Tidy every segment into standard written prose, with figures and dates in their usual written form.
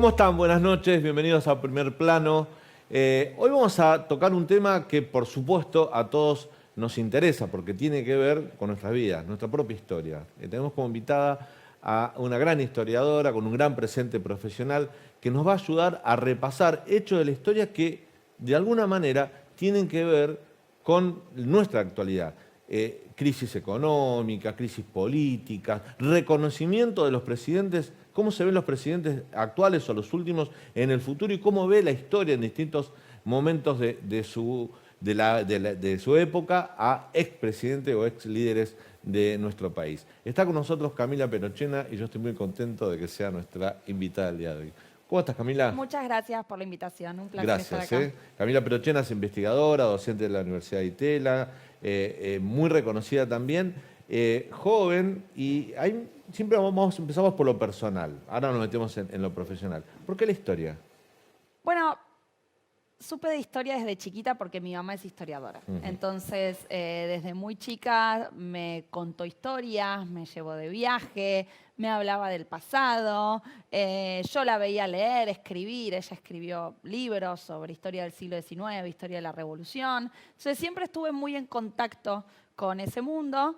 ¿Cómo están? Buenas noches, bienvenidos a Primer Plano. Hoy vamos a tocar un tema que, por supuesto, a todos nos interesa porque tiene que ver con nuestras vidas, nuestra propia historia. Tenemos como invitada a una gran historiadora con un gran presente profesional que nos va a ayudar a repasar hechos de la historia que, de alguna manera, tienen que ver con nuestra actualidad. Crisis económica, crisis política, reconocimiento de los presidentes, cómo se ven los presidentes actuales o los últimos en el futuro y cómo ve la historia en distintos momentos de su época a expresidentes o ex líderes de nuestro país. Está con nosotros Camila Perochena y yo estoy muy contento de que sea nuestra invitada el día de hoy. ¿Cómo estás, Camila? Muchas gracias por la invitación, un placer estar acá. Gracias. Camila Perochena es investigadora, docente de la Universidad de Itela, muy reconocida también, joven, y siempre empezamos por lo personal, ahora nos metemos en lo profesional. ¿Por qué la historia? Bueno, supe de historia desde chiquita porque mi mamá es historiadora. Entonces, desde muy chica me contó historias, me llevó de viaje, me hablaba del pasado. Yo la veía leer, escribir. Ella escribió libros sobre historia del siglo XIX, historia de la Revolución. Entonces, siempre estuve muy en contacto con ese mundo.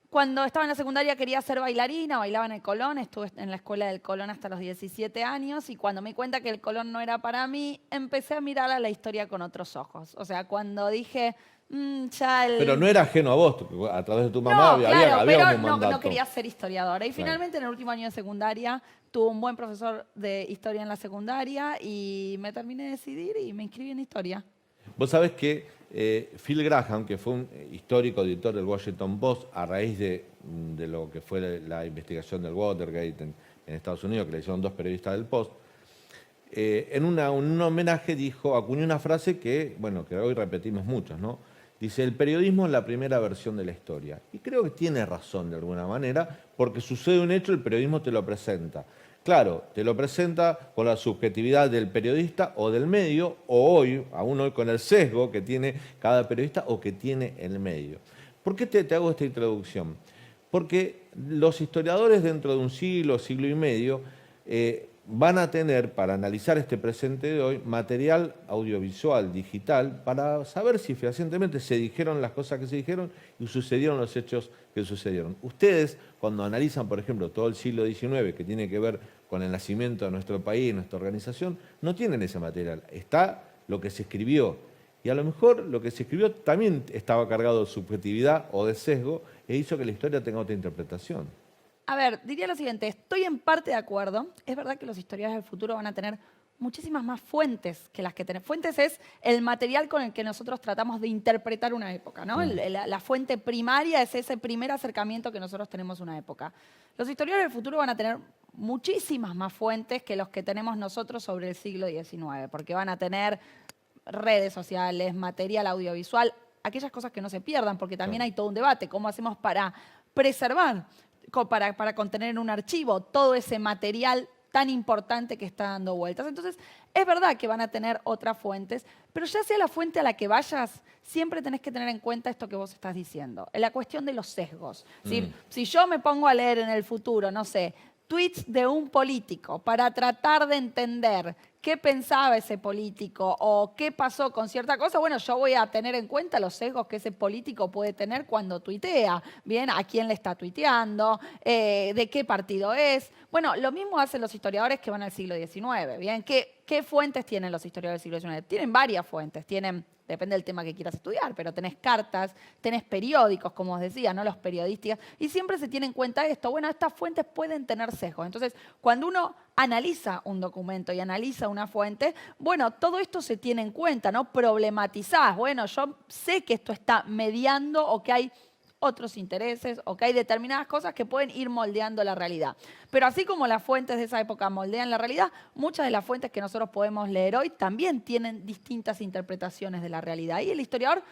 Cuando estaba en la secundaria quería ser bailarina, bailaba en el Colón, estuve en la escuela del Colón hasta los 17 años y cuando me di cuenta que el Colón no era para mí, empecé a mirar a la historia con otros ojos. O sea, cuando dije, Pero no era ajeno a vos, a través de tu mamá no, había claro, un pero mandato. no quería ser historiadora. Y finalmente en el último año de secundaria tuve un buen profesor de historia en la secundaria y me terminé de decidir y me inscribí en historia. Vos sabés que Phil Graham, que fue un histórico editor del Washington Post, a raíz de lo que fue la investigación del Watergate en Estados Unidos, que le hicieron dos periodistas del Post, en un homenaje acuñó una frase que hoy repetimos muchos, ¿no? Dice, el periodismo es la primera versión de la historia. Y creo que tiene razón de alguna manera, porque sucede un hecho, el periodismo te lo presenta. Claro, te lo presenta con la subjetividad del periodista o del medio, o aún hoy con el sesgo que tiene cada periodista o que tiene el medio. ¿Por qué te hago esta introducción? Porque los historiadores dentro de un siglo, siglo y medio, van a tener, para analizar este presente de hoy, material audiovisual, digital, para saber si fehacientemente se dijeron las cosas que se dijeron y sucedieron los hechos que sucedieron. Ustedes, cuando analizan, por ejemplo, todo el siglo XIX, que tiene que ver con el nacimiento de nuestro país, nuestra organización, no tienen ese material. Está lo que se escribió. Y a lo mejor lo que se escribió también estaba cargado de subjetividad o de sesgo e hizo que la historia tenga otra interpretación. A ver, diría lo siguiente, estoy en parte de acuerdo. Es verdad que los historiadores del futuro van a tener muchísimas más fuentes que las que tenemos. Fuentes es el material con el que nosotros tratamos de interpretar una época, ¿no? La fuente primaria es ese primer acercamiento que nosotros tenemos a una época. Los historiadores del futuro van a tener muchísimas más fuentes que los que tenemos nosotros sobre el siglo XIX, porque van a tener redes sociales, material audiovisual, aquellas cosas que no se pierdan, porque también hay todo un debate. ¿Cómo hacemos para preservar, para contener en un archivo todo ese material tan importante que está dando vueltas? Entonces, es verdad que van a tener otras fuentes, pero ya sea la fuente a la que vayas, siempre tenés que tener en cuenta esto que vos estás diciendo, la cuestión de los sesgos. Si yo me pongo a leer en el futuro, no sé, tweets de un político para tratar de entender qué pensaba ese político o qué pasó con cierta cosa, bueno, yo voy a tener en cuenta los sesgos que ese político puede tener cuando tuitea, ¿bien? ¿A quién le está tuiteando? ¿De qué partido es? Bueno, lo mismo hacen los historiadores que van al siglo XIX, ¿bien? ¿Qué fuentes tienen los historiadores del siglo XIX? Tienen varias fuentes, depende del tema que quieras estudiar, pero tenés cartas, tenés periódicos, como os decía, ¿no? Los periodísticos, y siempre se tiene en cuenta esto. Bueno, estas fuentes pueden tener sesgos. Entonces, cuando uno analiza un documento y analiza una fuente, bueno, todo esto se tiene en cuenta, ¿no? Problematizás, bueno, yo sé que esto está mediando o que hay otros intereses o que hay determinadas cosas que pueden ir moldeando la realidad. Pero así como las fuentes de esa época moldean la realidad, muchas de las fuentes que nosotros podemos leer hoy también tienen distintas interpretaciones de la realidad. Y el historiador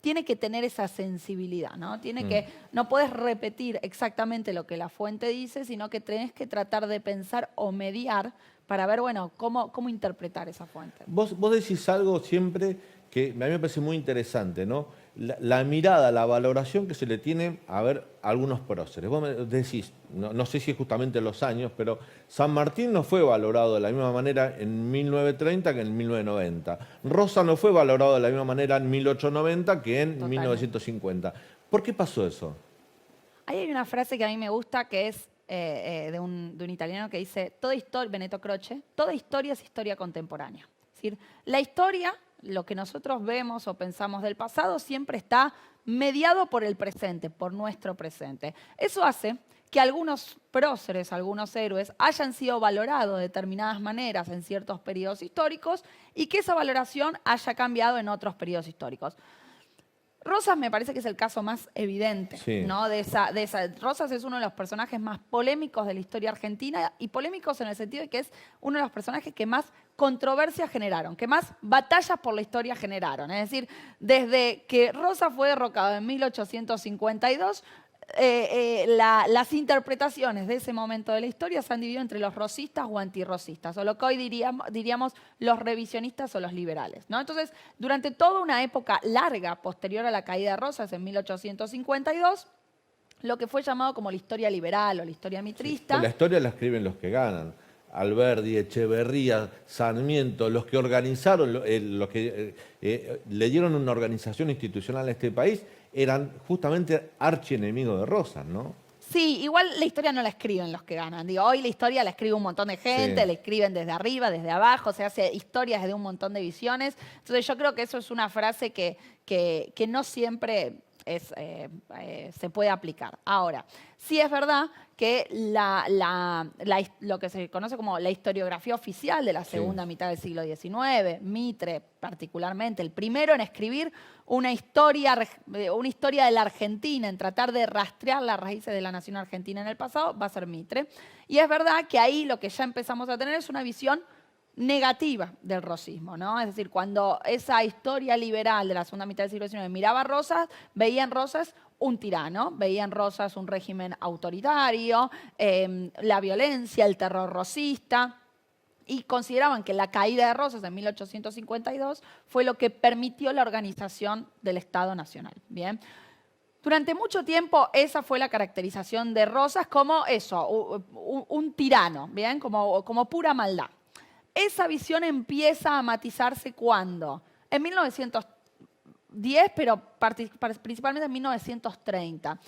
tiene que tener esa sensibilidad, ¿no? No puedes repetir exactamente lo que la fuente dice, sino que tenés que tratar de pensar o mediar para ver, bueno, cómo interpretar esa fuente. Vos decís algo siempre que a mí me parece muy interesante, ¿no? la mirada, la valoración que se le tiene a ver algunos próceres. Vos me decís, no sé si es justamente los años, pero San Martín no fue valorado de la misma manera en 1930 que en 1990. Rosa no fue valorado de la misma manera en 1890 que en Totalmente. 1950. ¿Por qué pasó eso? Ahí hay una frase que a mí me gusta que es de un italiano que dice, toda historia, Benedetto Croce, toda historia es historia contemporánea. Es decir, la historia, lo que nosotros vemos o pensamos del pasado, siempre está mediado por el presente, por nuestro presente. Eso hace que algunos próceres, algunos héroes, hayan sido valorados de determinadas maneras en ciertos periodos históricos y que esa valoración haya cambiado en otros periodos históricos. Rosas me parece que es el caso más evidente, Sí. ¿no? Rosas es uno de los personajes más polémicos de la historia argentina y polémicos en el sentido de que es uno de los personajes que más controversias generaron, que más batallas por la historia generaron. Es decir, desde que Rosas fue derrocado en 1852, las interpretaciones de ese momento de la historia se han dividido entre los rosistas o antirrosistas, o lo que hoy diríamos los revisionistas o los liberales, ¿no? Entonces, durante toda una época larga posterior a la caída de Rosas en 1852, lo que fue llamado como la historia liberal o la historia mitrista. Sí, la historia la escriben los que ganan. Alberdi, Echeverría, Sarmiento, los que organizaron, los que le dieron una organización institucional a este país, eran justamente archienemigos de Rosas, ¿no? Sí, igual la historia no la escriben los que ganan. Digo, hoy la historia la escribe un montón de gente, Sí. la escriben desde arriba, desde abajo, se hace historias de un montón de visiones. Entonces yo creo que eso es una frase que no siempre se puede aplicar. Ahora, sí es verdad que lo que se conoce como la historiografía oficial de la segunda mitad del siglo XIX, Mitre particularmente, el primero en escribir una historia de la Argentina, en tratar de rastrear las raíces de la nación argentina en el pasado, va a ser Mitre. Y es verdad que ahí lo que ya empezamos a tener es una visión negativa del rosismo, ¿no? Es decir, cuando esa historia liberal de la segunda mitad del siglo XIX miraba a Rosas, veía en Rosas un tirano, veía en Rosas un régimen autoritario, la violencia, el terror rosista, y consideraban que la caída de Rosas en 1852 fue lo que permitió la organización del Estado Nacional. Bien. Durante mucho tiempo esa fue la caracterización de Rosas como eso, un tirano, ¿bien? Como pura maldad. Esa visión empieza a matizarse ¿cuándo? En 1910, pero principalmente en 1930.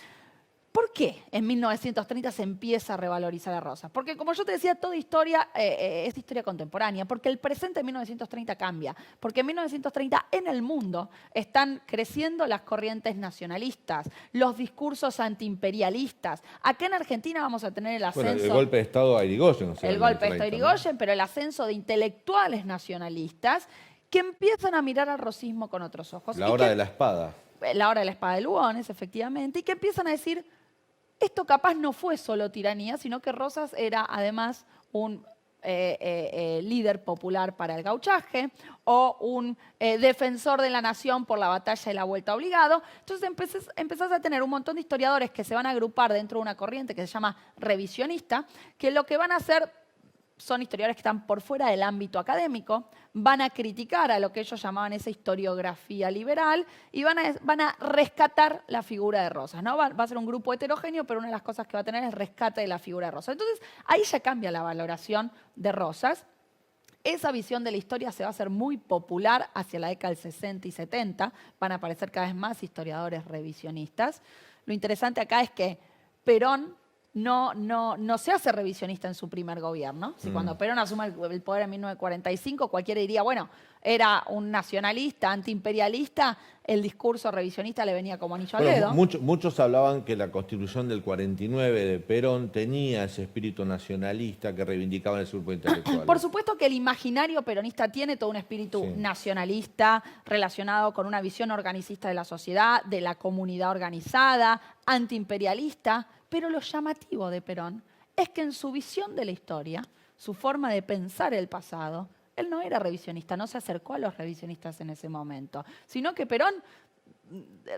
¿Por qué en 1930 se empieza a revalorizar a Rosas? Porque, como yo te decía, toda historia es historia contemporánea, porque el presente de 1930 cambia, porque en 1930 en el mundo están creciendo las corrientes nacionalistas, los discursos antiimperialistas. Acá en Argentina vamos a tener el ascenso... Bueno, el golpe de Estado a Irigoyen. O sea, el golpe de Estado de 30, ¿no? Irigoyen, pero el ascenso de intelectuales nacionalistas que empiezan a mirar al rosismo con otros ojos. La hora de la espada. La hora de la espada de Lugones, efectivamente, y que empiezan a decir, esto capaz no fue solo tiranía, sino que Rosas era además un líder popular para el gauchaje o un defensor de la nación por la batalla y la vuelta obligado. Entonces empezás a tener un montón de historiadores que se van a agrupar dentro de una corriente que se llama revisionista, que lo que van a hacer son historiadores que están por fuera del ámbito académico, van a criticar a lo que ellos llamaban esa historiografía liberal y van a rescatar la figura de Rosas, ¿no? Va a ser un grupo heterogéneo, pero una de las cosas que va a tener es rescate de la figura de Rosas. Entonces, ahí ya cambia la valoración de Rosas. Esa visión de la historia se va a hacer muy popular hacia la década del 60 y 70. Van a aparecer cada vez más historiadores revisionistas. Lo interesante acá es que Perón no se hace revisionista en su primer gobierno. Si cuando Perón asume el poder en 1945, cualquiera diría, bueno, era un nacionalista, antiimperialista, el discurso revisionista le venía como anillo al dedo. Muchos hablaban que la Constitución del 49 de Perón tenía ese espíritu nacionalista que reivindicaba en el grupo intelectual. Por supuesto que el imaginario peronista tiene todo un espíritu nacionalista relacionado con una visión organicista de la sociedad, de la comunidad organizada, antiimperialista, pero lo llamativo de Perón es que en su visión de la historia, su forma de pensar el pasado, él no era revisionista, no se acercó a los revisionistas en ese momento, sino que Perón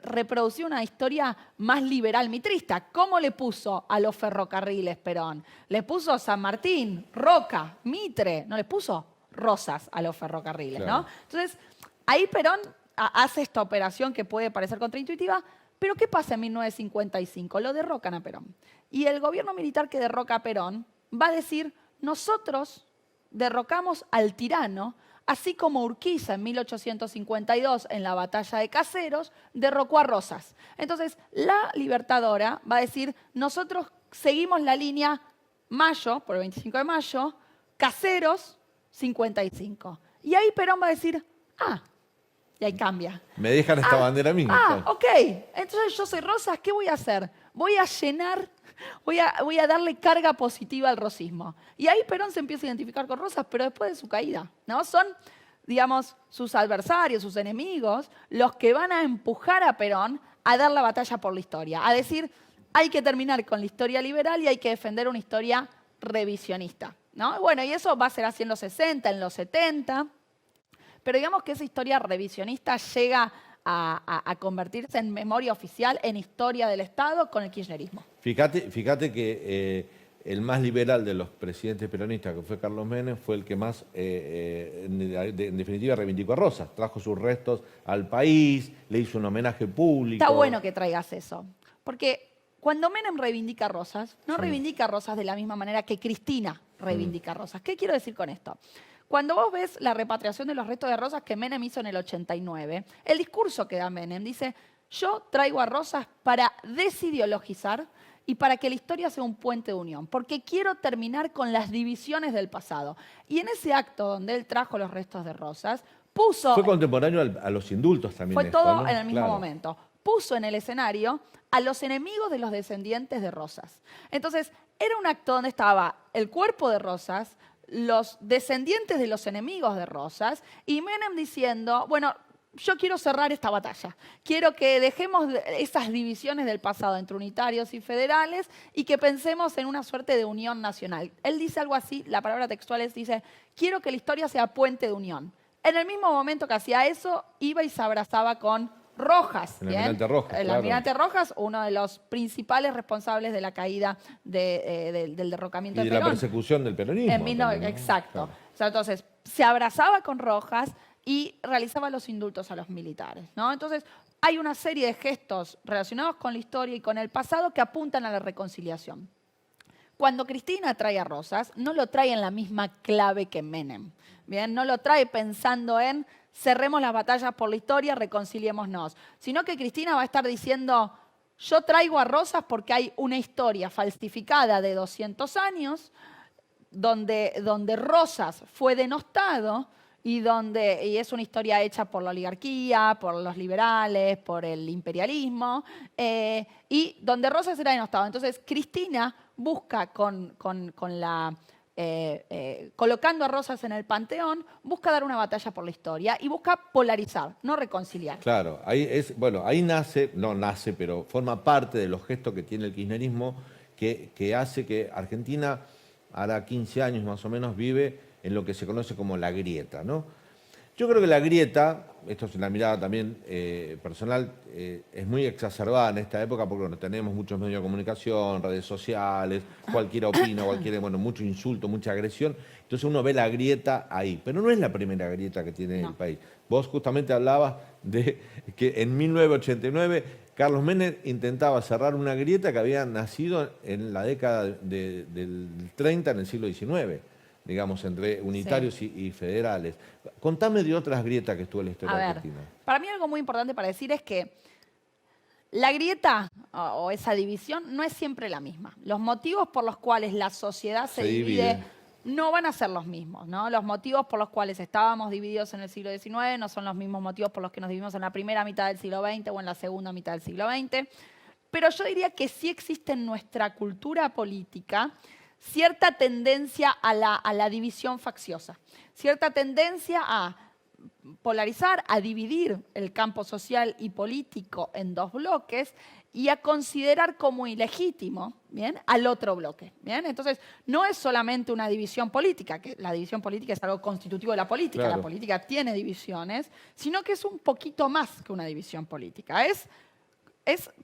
reproducía una historia más liberal mitrista. ¿Cómo le puso a los ferrocarriles Perón? Le puso San Martín, Roca, Mitre, no le puso Rosas a los ferrocarriles, claro, ¿no? Entonces, ahí Perón hace esta operación que puede parecer contraintuitiva, pero ¿qué pasa en 1955? Lo derrocan a Perón. Y el gobierno militar que derroca a Perón va a decir, nosotros derrocamos al tirano, así como Urquiza en 1852 en la batalla de Caseros derrocó a Rosas. Entonces, la Libertadora va a decir, nosotros seguimos la línea Mayo, por el 25 de mayo, Caseros, 55. Y ahí Perón va a decir, y ahí cambia. Me dejan esta bandera a mí. Ok. Entonces yo soy Rosas, ¿qué voy a hacer? Voy a llenar, voy a darle carga positiva al rosismo. Y ahí Perón se empieza a identificar con Rosas, pero después de su caída, ¿no? Son, digamos, sus adversarios, sus enemigos, los que van a empujar a Perón a dar la batalla por la historia. A decir, hay que terminar con la historia liberal y hay que defender una historia revisionista, ¿no? Bueno, y eso va a ser así en los 60, en los 70. Pero digamos que esa historia revisionista llega a convertirse en memoria oficial, en historia del Estado con el kirchnerismo. Fíjate que el más liberal de los presidentes peronistas, que fue Carlos Menem, fue el que más, en definitiva, reivindicó a Rosas. Trajo sus restos al país, le hizo un homenaje público. Está bueno que traigas eso, porque cuando Menem reivindica a Rosas, no reivindica a Rosas de la misma manera que Cristina reivindica a Rosas. ¿Qué quiero decir con esto? Cuando vos ves la repatriación de los restos de Rosas que Menem hizo en el 89, el discurso que da Menem dice, yo traigo a Rosas para desideologizar y para que la historia sea un puente de unión, porque quiero terminar con las divisiones del pasado. Y en ese acto donde él trajo los restos de Rosas, puso... Fue contemporáneo a los indultos también. Fue esto, todo ¿no? en el mismo Claro. momento. Puso en el escenario a los enemigos de los descendientes de Rosas. Entonces, era un acto donde estaba el cuerpo de Rosas, los descendientes de los enemigos de Rosas, y Menem diciendo, bueno, yo quiero cerrar esta batalla. Quiero que dejemos esas divisiones del pasado entre unitarios y federales y que pensemos en una suerte de unión nacional. Él dice algo así, la palabra textual es, dice, quiero que la historia sea puente de unión. En el mismo momento que hacía eso, iba y se abrazaba con Rojas. El almirante Rojas, El claro. almirante Rojas, uno de los principales responsables de la caída del derrocamiento Y de de la Perón. persecución del peronismo. también, ¿no? Exacto. Claro. O sea, entonces, se abrazaba con Rojas y realizaba los indultos a los militares, ¿no? Entonces, hay una serie de gestos relacionados con la historia y con el pasado que apuntan a la reconciliación. Cuando Cristina trae a Rosas, no lo trae en la misma clave que Menem, ¿bien? No lo trae pensando en cerremos las batallas por la historia, reconciliémonos, sino que Cristina va a estar diciendo, yo traigo a Rosas porque hay una historia falsificada de 200 años, donde Rosas fue denostado y es una historia hecha por la oligarquía, por los liberales, por el imperialismo, y donde Rosas era denostado. Entonces, Cristina busca colocando a Rosas en el panteón, busca dar una batalla por la historia y busca polarizar, no reconciliar. Claro, ahí nace, no nace, pero forma parte de los gestos que tiene el kirchnerismo que hace que Argentina, hará 15 años más o menos, vive en lo que se conoce como la grieta, ¿no? Yo creo que la grieta, esto es una mirada también personal, es muy exacerbada en esta época porque bueno, tenemos muchos medios de comunicación, redes sociales, cualquiera opina, mucho insulto, mucha agresión. Entonces uno ve la grieta ahí, pero no es la primera grieta que tiene el país. Vos justamente hablabas de que en 1989 Carlos Menem intentaba cerrar una grieta que había nacido en la década del 30, en el siglo XIX. Digamos, entre unitarios y federales. Contame de otras grietas que estuvo en la historia argentina. Para mí algo muy importante para decir es que la grieta o esa división no es siempre la misma. Los motivos por los cuales la sociedad se divide no van a ser los mismos, ¿no? Los motivos por los cuales estábamos divididos en el siglo XIX no son los mismos motivos por los que nos dividimos en la primera mitad del siglo XX o en la segunda mitad del siglo XX. Pero yo diría que sí existe en nuestra cultura política cierta tendencia a la división facciosa, cierta tendencia a polarizar, a dividir el campo social y político en dos bloques y a considerar como ilegítimo, ¿bien?, al otro bloque, ¿bien? Entonces, no es solamente una división política, que la división política es algo constitutivo de la política, Claro. La política tiene divisiones, sino que es un poquito más que una división política, es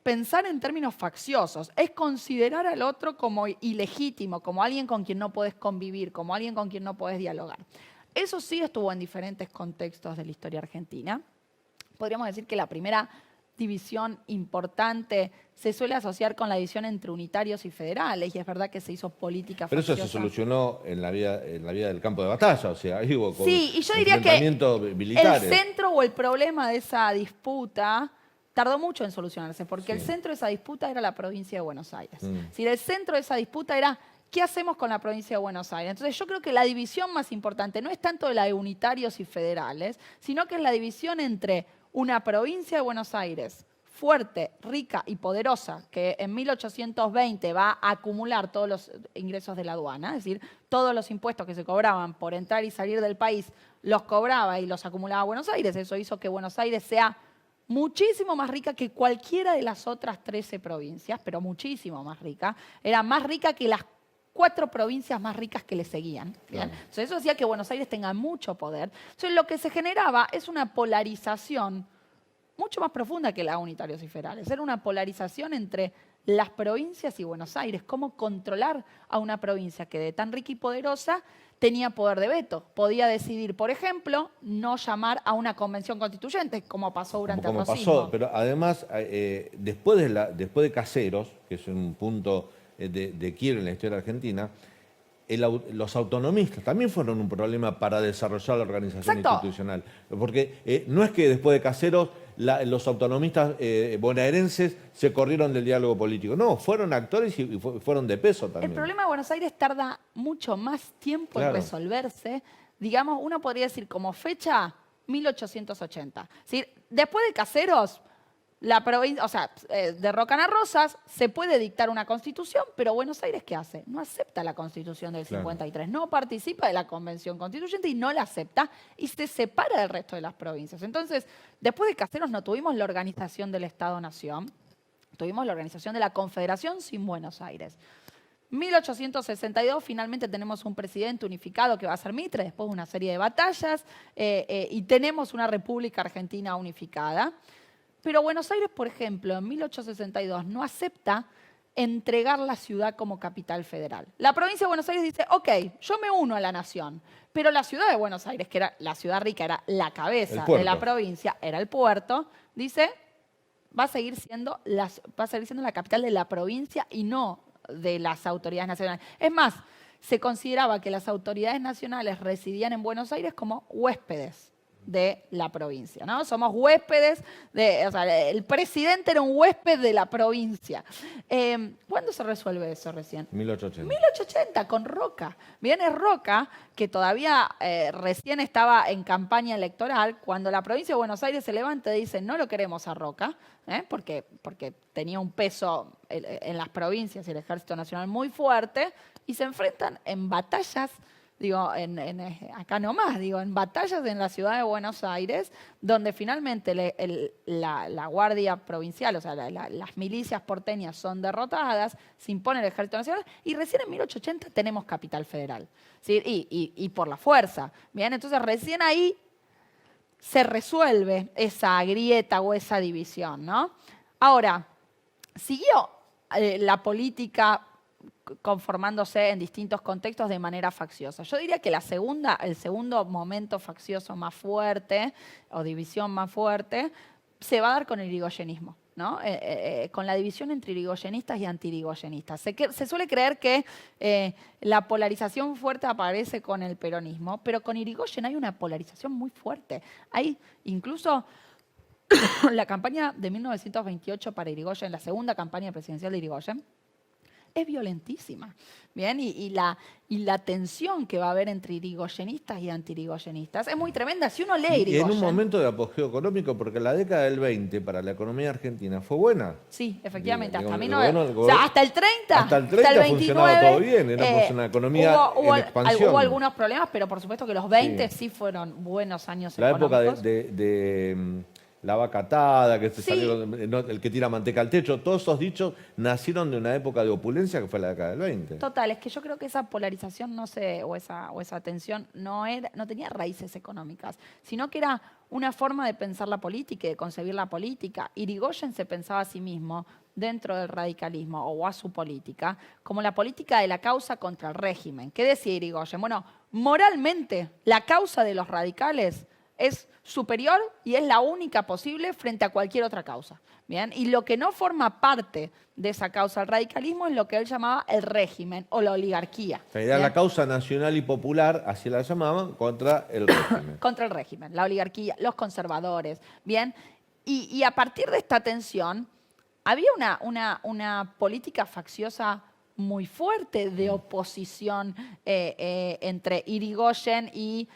pensar en términos facciosos, es considerar al otro como ilegítimo, como alguien con quien no puedes convivir, como alguien con quien no puedes dialogar. Eso sí estuvo en diferentes contextos de la historia argentina, podríamos decir que la primera división importante se suele asociar con la división entre unitarios y federales, y es verdad que se hizo política Pero eso facciosa. se solucionó en la vida del campo de batalla, o sea, ahí hubo Sí, y yo diría que enfrentamientos militares. el centro o el problema de esa disputa tardó mucho en solucionarse, porque el Sí. centro de esa disputa era la provincia de Buenos Aires. Si el centro de esa disputa era ¿qué hacemos con la provincia de Buenos Aires? Entonces yo creo que la división más importante no es tanto de la de unitarios y federales, sino que es la división entre una provincia de Buenos Aires fuerte, rica y poderosa, que en 1820 va a acumular todos los ingresos de la aduana, es decir, todos los impuestos que se cobraban por entrar y salir del país, los cobraba y los acumulaba Buenos Aires. Eso hizo que Buenos Aires sea muchísimo más rica que cualquiera de las otras 13 provincias, pero muchísimo más rica. Era más rica que las 4 provincias más ricas que le seguían. ¿Bien? Claro. Entonces eso hacía que Buenos Aires tenga mucho poder. Entonces lo que se generaba es una polarización mucho más profunda que la unitarios y federales. Era una polarización entre las provincias y Buenos Aires. Cómo controlar a una provincia que de tan rica y poderosa tenía poder de veto. Podía decidir, por ejemplo, no llamar a una convención constituyente, como pasó durante el Como rosismo. pasó, pero además, después de Caseros, que es un punto de quiebre en la historia argentina, los autonomistas también fueron un problema para desarrollar la organización Exacto. institucional. Porque no es que después de Caseros los autonomistas bonaerenses se corrieron del diálogo político. No, fueron actores y fueron de peso también. El problema de Buenos Aires tarda mucho más tiempo en Claro. resolverse. Digamos, uno podría decir como fecha 1880. Es decir, después de Caseros, la provincia, o sea, derrocan a Rosas, se puede dictar una constitución, pero Buenos Aires, ¿qué hace? No acepta la constitución del Claro. 53, no participa de la convención constituyente y no la acepta y se separa del resto de las provincias. Entonces, después de Caseros no tuvimos la organización del Estado-Nación, tuvimos la organización de la Confederación sin Buenos Aires. 1862 finalmente tenemos un presidente unificado que va a ser Mitre, después de una serie de batallas, y tenemos una república argentina unificada. Pero Buenos Aires, por ejemplo, en 1862 no acepta entregar la ciudad como capital federal. La provincia de Buenos Aires dice, ok, yo me uno a la nación, pero la ciudad de Buenos Aires, que era la ciudad rica, era la cabeza de la provincia, era el puerto, dice, va a seguir siendo la capital de la provincia y no de las autoridades nacionales. Es más, se consideraba que las autoridades nacionales residían en Buenos Aires como huéspedes de la provincia, ¿no? Somos huéspedes o sea, el presidente era un huésped de la provincia. ¿Cuándo se resuelve eso recién? 1880. 1880, con Roca. Bien, es Roca, que todavía recién estaba en campaña electoral, cuando la provincia de Buenos Aires se levanta y dice, no lo queremos a Roca, porque tenía un peso en las provincias y el Ejército Nacional muy fuerte, y se enfrentan en batallas, digo, acá nomás, digo, en batallas en la ciudad de Buenos Aires, donde finalmente la Guardia Provincial, o sea, las milicias porteñas son derrotadas, se impone el Ejército Nacional, y recién en 1880 tenemos capital federal, ¿sí? Y por la fuerza. Bien, entonces recién ahí se resuelve esa grieta o esa división, ¿no? Ahora, siguió la política conformándose en distintos contextos de manera facciosa. Yo diría que el segundo momento faccioso más fuerte o división más fuerte se va a dar con el irigoyenismo, ¿no? Con la división entre irigoyenistas y anti-irigoyenistas. Se suele creer que la polarización fuerte aparece con el peronismo, pero con Irigoyen hay una polarización muy fuerte. Hay incluso la campaña de 1928 para Irigoyen, la segunda campaña presidencial de Irigoyen, es violentísima, ¿bien? Y la tensión que va a haber entre irigoyenistas y anti-irigoyenistas es muy tremenda. Si uno lee Y Irigoyen... en un momento de apogeo económico, porque la década del 20 para la economía argentina fue buena. Sí, efectivamente, Digo, hasta el 30, hasta el 30 hasta el 29, funcionaba todo bien, éramos una economía en expansión. Hubo algunos problemas, pero por supuesto que los 20 sí fueron buenos años La época económicos. de la vaca atada, que Sí. salieron, el que tira manteca al techo, todos esos dichos nacieron de una época de opulencia que fue la década del 20. Total, es que yo creo que esa polarización o esa tensión no tenía raíces económicas, sino que era una forma de pensar la política y de concebir la política. Irigoyen se pensaba a sí mismo dentro del radicalismo o a su política como la política de la causa contra el régimen. ¿Qué decía Irigoyen? Bueno, moralmente, la causa de los radicales es superior y es la única posible frente a cualquier otra causa. ¿Bien? Y lo que no forma parte de esa causa del radicalismo es lo que él llamaba el régimen o la oligarquía. O sea, era ¿bien? la causa nacional y popular, así la llamaban, contra el régimen. Contra el régimen, la oligarquía, los conservadores. ¿Bien? Y a partir de esta tensión, había una política facciosa muy fuerte de oposición entre Irigoyen y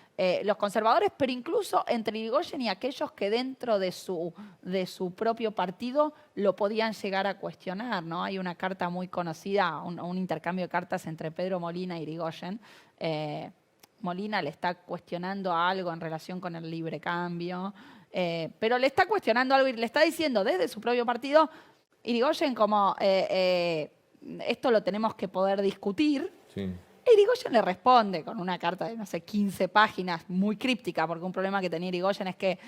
los conservadores, pero incluso entre Irigoyen y aquellos que dentro de su propio partido lo podían llegar a cuestionar, ¿no? Hay una carta muy conocida, un intercambio de cartas entre Pedro Molina e Irigoyen. Molina le está cuestionando algo en relación con el libre cambio, pero le está cuestionando algo y le está diciendo desde su propio partido, Irigoyen como... esto lo tenemos que poder discutir. Sí. E Irigoyen le responde con una carta de, no sé, 15 páginas, muy críptica, porque un problema que tenía Irigoyen es que,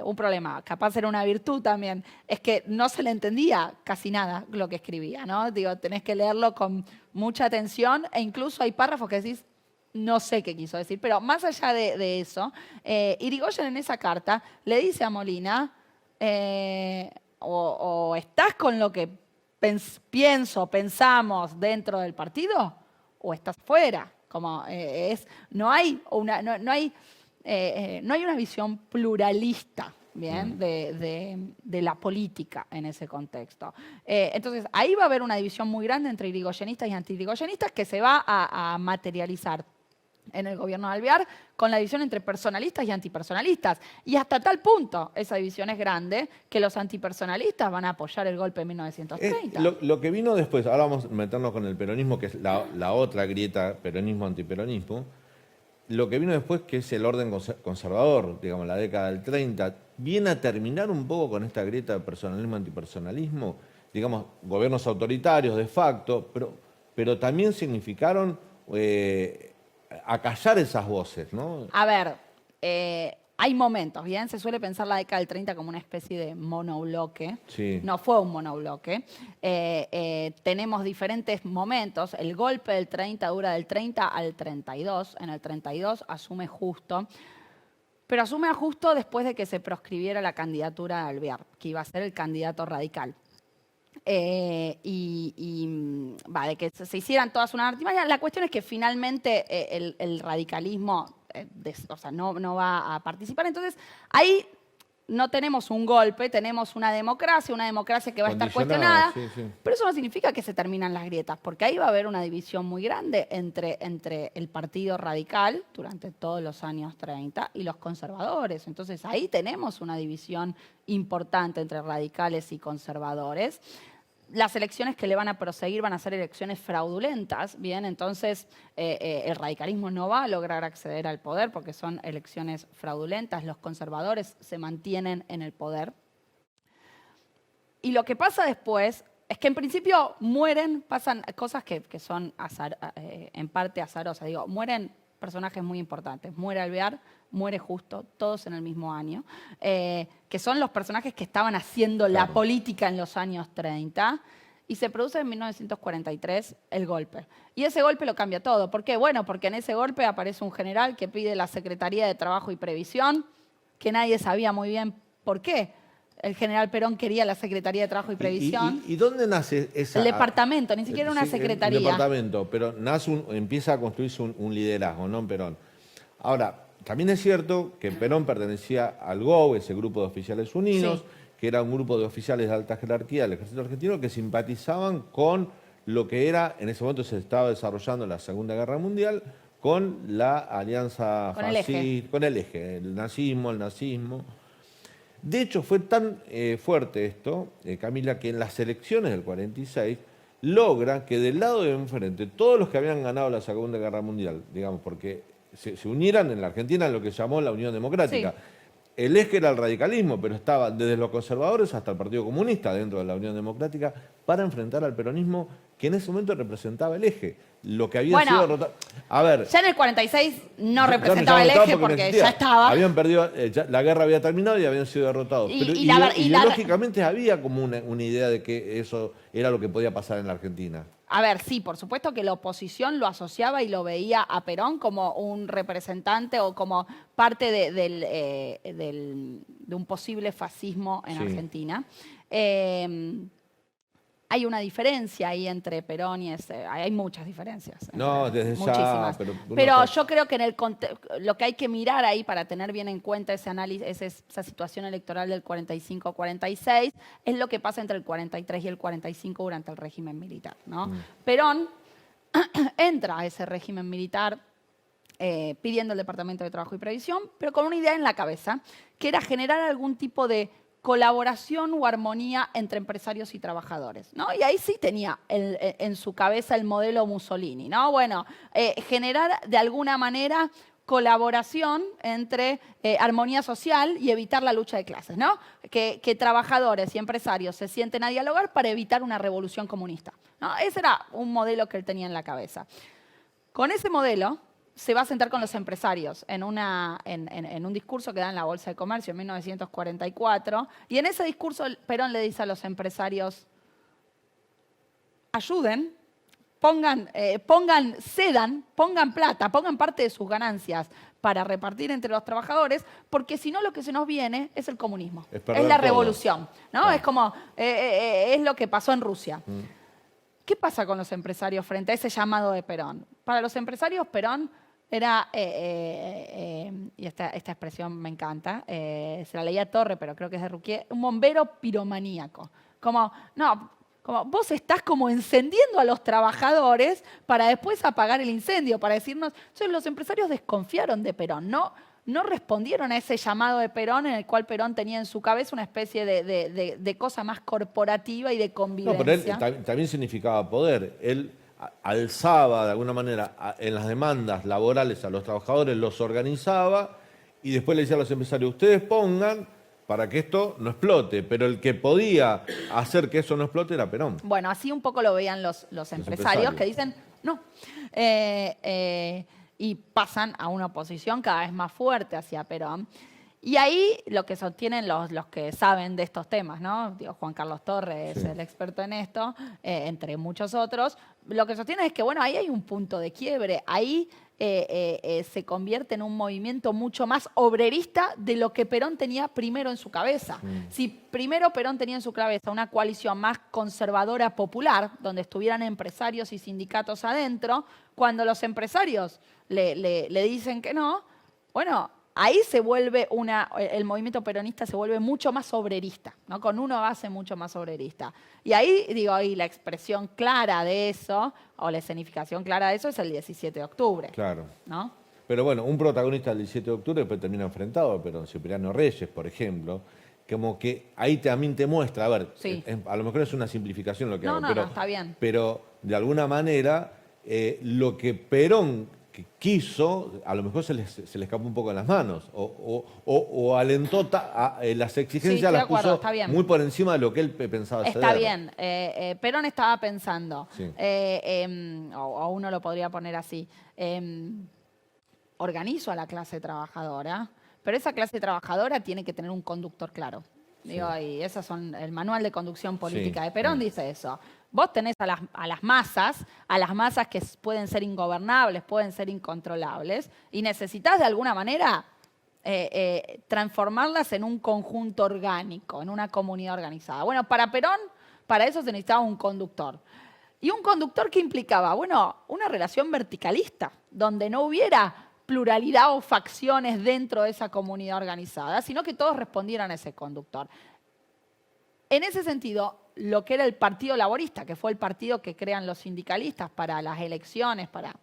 un problema, capaz era una virtud también, es que no se le entendía casi nada lo que escribía, ¿no? Digo, tenés que leerlo con mucha atención e incluso hay párrafos que decís, no sé qué quiso decir, pero más allá de eso, Irigoyen en esa carta le dice a Molina, o estás con lo que pensamos dentro del partido o estás fuera. Como, no hay una visión pluralista, ¿bien? De la política en ese contexto. Entonces, ahí va a haber una división muy grande entre irigoyenistas y anti-irigoyenistas que se va a materializar en el gobierno de Alvear con la división entre personalistas y antipersonalistas. Y hasta tal punto esa división es grande que los antipersonalistas van a apoyar el golpe de 1930. Lo que vino después, ahora vamos a meternos con el peronismo, que es la otra grieta, peronismo-antiperonismo. Lo que vino después, que es el orden conservador, digamos, la década del 30, viene a terminar un poco con esta grieta de personalismo-antipersonalismo, digamos, gobiernos autoritarios de facto, pero también significaron acallar esas voces, ¿no? A ver, hay momentos, ¿bien? Se suele pensar la década del 30 como una especie de monobloque. Sí. No fue un monobloque. Tenemos diferentes momentos. El golpe del 30 dura del 30 al 32. En el 32 asume Justo. Pero asume a Justo después de que se proscribiera la candidatura de Alvear, que iba a ser el candidato radical. De que se hicieran todas unas artimañas. La cuestión es que finalmente el radicalismo no va a participar. Entonces, ahí no tenemos un golpe, tenemos una democracia que va a estar cuestionada, sí. pero eso no significa que se terminan las grietas, porque ahí va a haber una división muy grande entre el partido radical durante todos los años 30 y los conservadores. Entonces, ahí tenemos una división importante entre radicales y conservadores. Las elecciones que le van a proseguir van a ser elecciones fraudulentas, ¿bien? Entonces, el radicalismo no va a lograr acceder al poder porque son elecciones fraudulentas. Los conservadores se mantienen en el poder. Y lo que pasa después es que en principio pasan cosas que son en parte azarosas. Digo, mueren personajes muy importantes. Muere Alvear, muere Justo, todos en el mismo año, que son los personajes que estaban haciendo la política en los años 30, y se produce en 1943 el golpe. Y ese golpe lo cambia todo. ¿Por qué? Bueno, porque en ese golpe aparece un general que pide la Secretaría de Trabajo y Previsión, que nadie sabía muy bien por qué. El general Perón quería la Secretaría de Trabajo y Previsión. ¿Y dónde nace esa...? El departamento, ni siquiera una secretaría. El departamento, pero empieza a construirse un liderazgo, ¿no, Perón? Ahora, también es cierto que Perón pertenecía al GOU, ese grupo de oficiales unidos, Sí. que era un grupo de oficiales de alta jerarquía del ejército argentino que simpatizaban con lo que era, en ese momento se estaba desarrollando la Segunda Guerra Mundial, con la alianza fascista, con el eje, el nazismo. De hecho, fue tan fuerte esto, Camila, que en las elecciones del 46 logra que del lado de enfrente todos los que habían ganado la Segunda Guerra Mundial, digamos, porque se unieran en la Argentina en lo que llamó la Unión Democrática. Sí. El eje era el radicalismo, pero estaba desde los conservadores hasta el Partido Comunista dentro de la Unión Democrática, para enfrentar al peronismo que en ese momento representaba el eje. Lo que había Bueno, sido derrotado. A ver. Ya en el 46 no Ya representaba el estaba eje no porque existía. ya estaba. Habían perdido, la guerra había terminado y habían sido derrotados. Pero ideológicamente había como una idea de que eso era lo que podía pasar en la Argentina. A ver, sí, por supuesto que la oposición lo asociaba y lo veía a Perón como un representante o como parte de un posible fascismo en Argentina. Hay una diferencia ahí entre Perón y ese. Hay muchas diferencias. No, desde muchísimas. ya. Pero yo creo que lo que hay que mirar ahí para tener bien en cuenta ese análisis, esa situación electoral del 45-46, es lo que pasa entre el 43 y el 45 durante el régimen militar, ¿no? Perón entra a ese régimen militar pidiendo el Departamento de Trabajo y Previsión, pero con una idea en la cabeza, que era generar algún tipo de colaboración o armonía entre empresarios y trabajadores, ¿no? Y ahí sí tenía en su cabeza el modelo Mussolini, ¿no? Bueno, generar de alguna manera colaboración entre armonía social y evitar la lucha de clases, ¿no? Que trabajadores y empresarios se sienten a dialogar para evitar una revolución comunista, ¿no? Ese era un modelo que él tenía en la cabeza. Con ese modelo se va a sentar con los empresarios en un discurso que da en la Bolsa de Comercio en 1944, y en ese discurso Perón le dice a los empresarios: ayuden, cedan, pongan plata, pongan parte de sus ganancias para repartir entre los trabajadores, porque si no lo que se nos viene es el comunismo, es la revolución, ¿no? Claro. Es como, es lo que pasó en Rusia. ¿Qué pasa con los empresarios frente a ese llamado de Perón? Para los empresarios, Perón era, y esta expresión me encanta, se la leía Torre, pero creo que es de Ruquier, un bombero piromaníaco. Como vos estás como encendiendo a los trabajadores para después apagar el incendio, para decirnos. Entonces los empresarios desconfiaron de Perón, no respondieron a ese llamado de Perón, en el cual Perón tenía en su cabeza una especie de cosa más corporativa y de convivencia. No, pero él también significaba poder. Él alzaba de alguna manera en las demandas laborales a los trabajadores, los organizaba y después le decía a los empresarios: ustedes pongan para que esto no explote, pero el que podía hacer que eso no explote era Perón. Bueno, así un poco lo veían los empresarios que dicen no. Y pasan a una oposición cada vez más fuerte hacia Perón. Y ahí lo que sostienen los que saben de estos temas, ¿no? Digo, Juan Carlos Torres es el experto en esto, entre muchos otros, lo que sostienen es que, bueno, ahí hay un punto de quiebre, ahí se convierte en un movimiento mucho más obrerista de lo que Perón tenía primero en su cabeza. Si primero Perón tenía en su cabeza una coalición más conservadora popular, donde estuvieran empresarios y sindicatos adentro, cuando los empresarios le dicen que no, bueno, ahí se vuelve el movimiento peronista se vuelve mucho más obrerista, ¿no? Con una base mucho más obrerista. Y ahí, ahí la expresión clara de eso, o la escenificación clara de eso, es el 17 de octubre. Claro. ¿No? Pero bueno, un protagonista del 17 de octubre después termina enfrentado a Perón, Cipriano Reyes, por ejemplo, como que ahí también te muestra, a ver, a lo mejor es una simplificación lo que hago, pero, está bien. Pero de alguna manera lo que Perón que quiso, a lo mejor se le escapó un poco en las manos, o alentó las exigencias, las puso muy por encima de lo que él pensaba hacer. Está bien, Perón estaba pensando, o uno lo podría poner así, organizo a la clase trabajadora, pero esa clase trabajadora tiene que tener un conductor claro. Y esos son el manual de conducción política de Perón, dice eso. Vos tenés a las masas que pueden ser ingobernables, pueden ser incontrolables, y necesitas de alguna manera transformarlas en un conjunto orgánico, en una comunidad organizada. Bueno, para Perón, para eso se necesitaba un conductor. ¿Y un conductor qué implicaba? Bueno, una relación verticalista, donde no hubiera pluralidad o facciones dentro de esa comunidad organizada, sino que todos respondieran a ese conductor. En ese sentido, lo que era el Partido Laborista, que fue el partido que crean los sindicalistas para las elecciones, para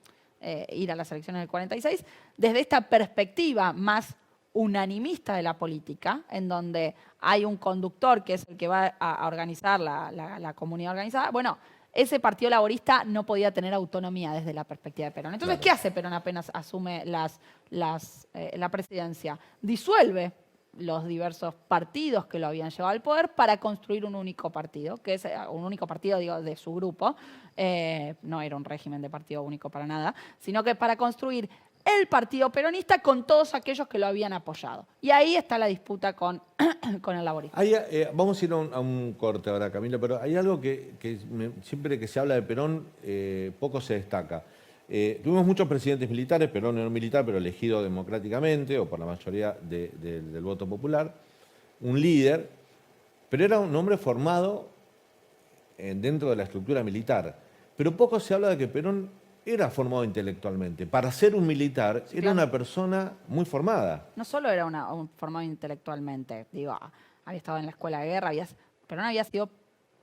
ir a las elecciones del 46, desde esta perspectiva más unanimista de la política, en donde hay un conductor que es el que va a organizar la comunidad organizada, bueno, ese Partido Laborista no podía tener autonomía desde la perspectiva de Perón. Entonces, ¿qué hace Perón apenas asume la presidencia? Disuelve los diversos partidos que lo habían llevado al poder para construir un único partido, que es un único partido, digo, de su grupo. No era un régimen de partido único para nada, sino que para construir el partido peronista con todos aquellos que lo habían apoyado. Y ahí está la disputa con, con el laborismo. Vamos a ir a un corte ahora, Camila, pero hay algo que siempre que se habla de Perón poco se destaca. Tuvimos muchos presidentes militares, Perón era un militar, pero elegido democráticamente o por la mayoría del voto popular, un líder, pero era un hombre formado dentro de la estructura militar. Pero poco se habla de que Perón era formado intelectualmente. Para ser un militar, Sí, era claro. una persona muy formada. No solo era un formado intelectualmente, digo, había estado en la escuela de guerra, Perón había sido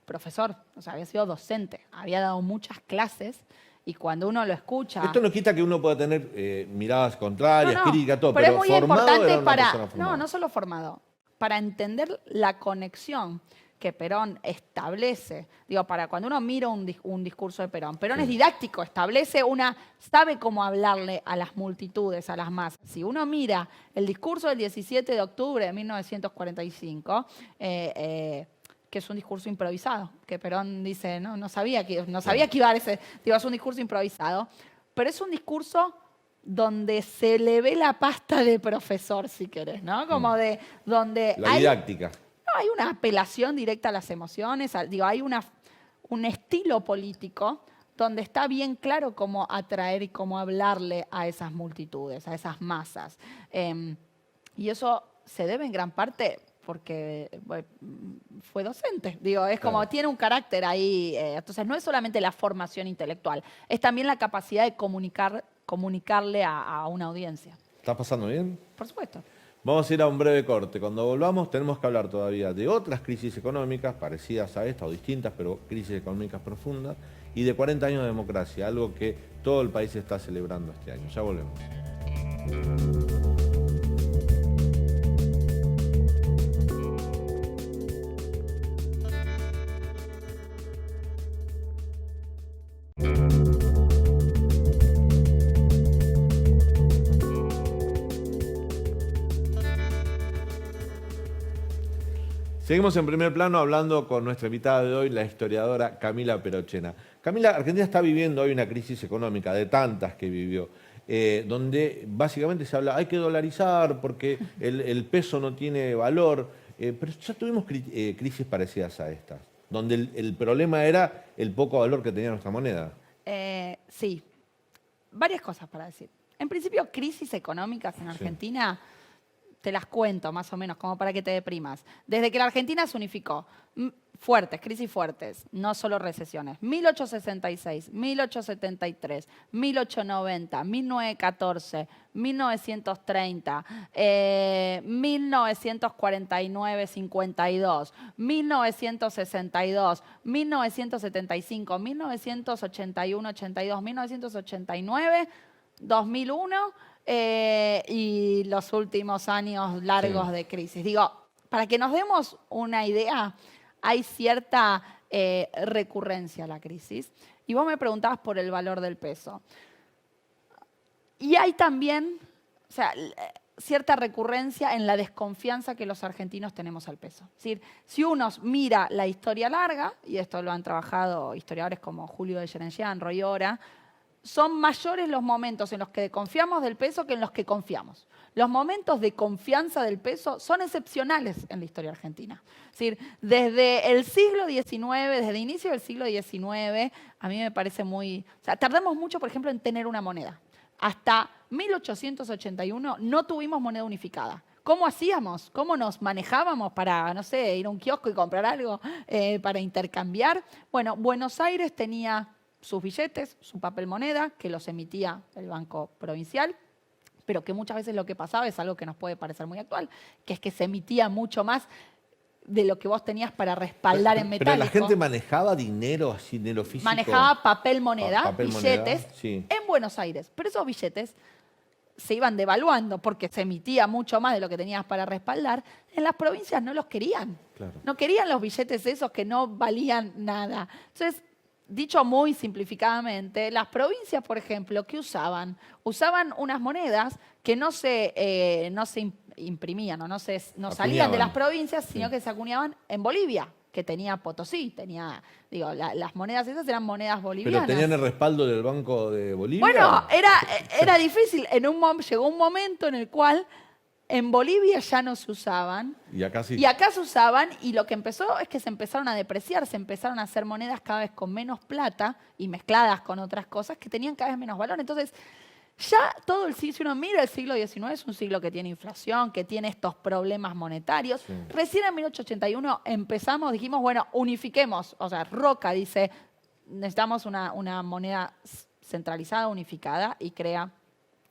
profesor, o sea, había sido docente, había dado muchas clases y cuando uno lo escucha... Esto no quita que uno pueda tener miradas contrarias, No, no, críticas, todo, pero es pero muy formado importante era una para... persona formada. No solo formado, para entender la conexión que Perón establece, digo, para cuando uno mira un discurso de Perón, Perón es didáctico, sabe cómo hablarle a las multitudes, a las masas. Si uno mira el discurso del 17 de octubre de 1945, que es un discurso improvisado, que Perón dice, no sabía que iba a ese, digo, es un discurso improvisado, pero es un discurso donde se le ve la pasta de profesor, si querés, ¿no? Como de donde La didáctica. hay una apelación directa a las emociones, hay un estilo político donde está bien claro cómo atraer y cómo hablarle a esas multitudes, a esas masas. Y eso se debe en gran parte porque fue docente. Es como Claro. tiene un carácter ahí. Entonces no es solamente la formación intelectual, es también la capacidad de comunicarle a una audiencia. ¿Está pasando bien? Por supuesto. Vamos a ir a un breve corte. Cuando volvamos tenemos que hablar todavía de otras crisis económicas parecidas a esta o distintas, pero crisis económicas profundas, y de 40 años de democracia, algo que todo el país está celebrando este año. Ya volvemos. Seguimos en primer plano hablando con nuestra invitada de hoy, la historiadora Camila Perochena. Camila, Argentina está viviendo hoy una crisis económica de tantas que vivió, donde básicamente se habla, hay que dolarizar porque el peso no tiene valor, pero ya tuvimos crisis parecidas a estas, donde el problema era el poco valor que tenía nuestra moneda. Sí, varias cosas para decir. En principio, crisis económicas en Argentina, te las cuento más o menos, como para que te deprimas. Desde que la Argentina se unificó, crisis fuertes, no solo recesiones. 1866, 1873, 1890, 1914, 1930, 1949-52, 1962, 1975, 1981-82, 1989, 2001 y los últimos años largos de crisis. Para que nos demos una idea, hay cierta recurrencia a la crisis. Y vos me preguntabas por el valor del peso. Y hay también, cierta recurrencia en la desconfianza que los argentinos tenemos al peso. Es decir, si uno mira la historia larga, y esto lo han trabajado historiadores como Julio de Yerencián, Roy Ora, son mayores los momentos en los que confiamos del peso que en los que confiamos. Los momentos de confianza del peso son excepcionales en la historia argentina. Es decir, desde el siglo XIX, desde el inicio del siglo XIX, a mí me parece tardamos mucho, por ejemplo, en tener una moneda. Hasta 1881 no tuvimos moneda unificada. ¿Cómo hacíamos? ¿Cómo nos manejábamos para, ir a un kiosco y comprar algo para intercambiar? Bueno, Buenos Aires tenía sus billetes, su papel moneda, que los emitía el Banco Provincial, pero que muchas veces lo que pasaba es algo que nos puede parecer muy actual, que es que se emitía mucho más de lo que vos tenías para respaldar en metálico. Pero la gente manejaba dinero, así, dinero físico. Manejaba papel moneda, billetes, sí, en Buenos Aires. Pero esos billetes se iban devaluando porque se emitía mucho más de lo que tenías para respaldar. En las provincias no los querían. Claro. No querían los billetes esos que no valían nada. Entonces, dicho muy simplificadamente, las provincias, por ejemplo, ¿qué usaban? Usaban unas monedas que no se imprimían o no salían Acuñaban. de las provincias, sino Sí. que se acuñaban en Bolivia, que tenía Potosí, las monedas esas eran monedas bolivianas. ¿Pero tenían el respaldo del Banco de Bolivia? Bueno, era difícil. Llegó un momento en el cual en Bolivia ya no se usaban. Y acá sí. Y acá se usaban, y lo que empezó es que se empezaron a depreciar, se empezaron a hacer monedas cada vez con menos plata y mezcladas con otras cosas que tenían cada vez menos valor. Entonces, ya todo si uno mira el siglo XIX, es un siglo que tiene inflación, que tiene estos problemas monetarios. Sí. Recién en 1881 dijimos, bueno, unifiquemos. O sea, Roca dice, necesitamos una moneda centralizada, unificada, y crea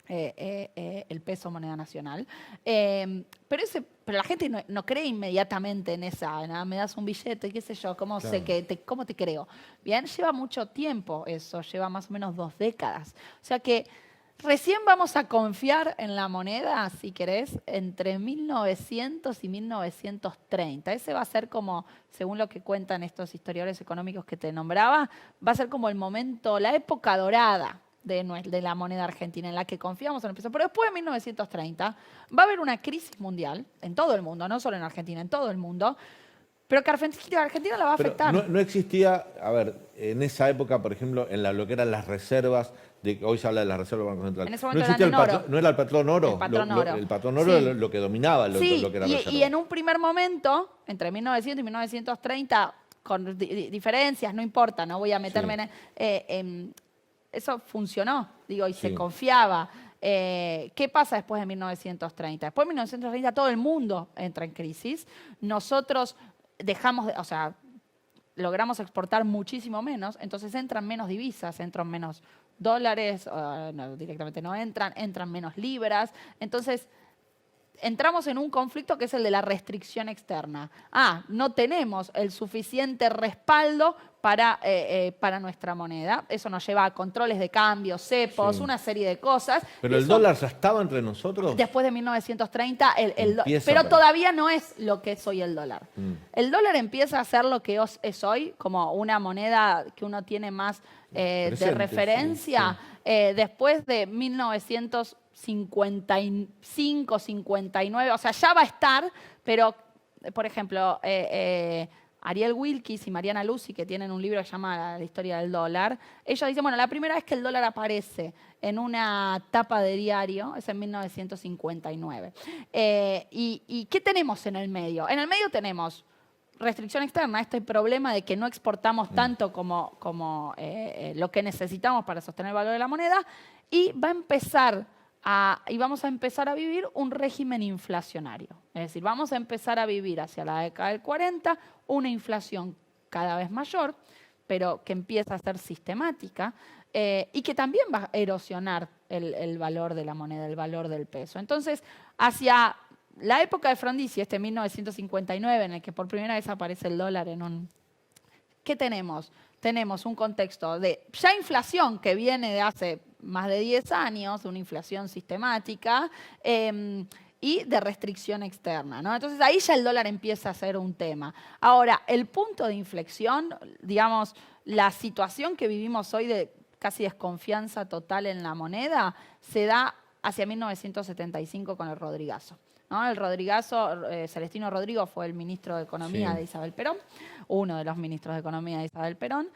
el peso moneda nacional. Pero la gente no cree inmediatamente en esa, nada, me das un billete, qué sé yo, ¿cómo te creo? Bien, lleva mucho tiempo eso, lleva más o menos 2 décadas. O sea que recién vamos a confiar en la moneda, si querés, entre 1900 y 1930. Ese va a ser como, según lo que cuentan estos historiadores económicos que te nombraba, va a ser como el momento, la época dorada de la moneda argentina, en la que confiamos en el peso. Pero después de 1930 va a haber una crisis mundial en todo el mundo, no solo en Argentina, en todo el mundo, pero que Argentina la va a Pero afectar. no existía, a ver, en esa época, por ejemplo, lo que eran las reservas, hoy se habla de las reservas del Banco Central. En ese ¿No momento existía eran en oro. ¿No era el patrón oro? El patrón oro. El patrón oro Sí. era lo que dominaba lo que era reserva. Y en un primer momento, entre 1900 y 1930, con diferencias, no importa, no voy a meterme en eso funcionó, y se confiaba. ¿Qué pasa después de 1930? Después de 1930 todo el mundo entra en crisis. Nosotros logramos exportar muchísimo menos, entonces entran menos divisas, entran menos dólares, directamente no entran menos libras. Entonces, entramos en un conflicto que es el de la restricción externa. No tenemos el suficiente respaldo para nuestra moneda. Eso nos lleva a controles de cambio, cepos, una serie de cosas. ¿Pero el dólar ya estaba entre nosotros? Después de 1930, Empieza, pero todavía no es lo que es hoy el dólar. Mm. El dólar empieza a ser lo que es hoy, como una moneda que uno tiene más de Presente, referencia. Después de 1955, 59, o sea, ya va a estar, pero, por ejemplo, Ariel Wilkes y Mariana Lucy, que tienen un libro que se llama La historia del dólar, ellos dicen, bueno, la primera vez que el dólar aparece en una tapa de diario es en 1959. ¿Y qué tenemos en el medio? En el medio tenemos restricción externa, este problema de que no exportamos tanto como lo que necesitamos para sostener el valor de la moneda, y vamos a empezar a vivir un régimen inflacionario. Es decir, vamos a empezar a vivir hacia la década del 40 una inflación cada vez mayor, pero que empieza a ser sistemática y que también va a erosionar el valor de la moneda, el valor del peso. Entonces, hacia la época de Frondizi, 1959, en el que por primera vez aparece el dólar ¿qué tenemos? Tenemos un contexto de ya inflación que viene de hace más de 10 años, una inflación sistemática, y de restricción externa, ¿no? Entonces ahí ya el dólar empieza a ser un tema. Ahora, el punto de inflexión, digamos, la situación que vivimos hoy de casi desconfianza total en la moneda, se da hacia 1975 con el Rodrigazo, ¿no? El Rodrigazo, Celestino Rodrigo fue el ministro de Economía de Isabel Perón, uno de los ministros de Economía de Isabel Perón,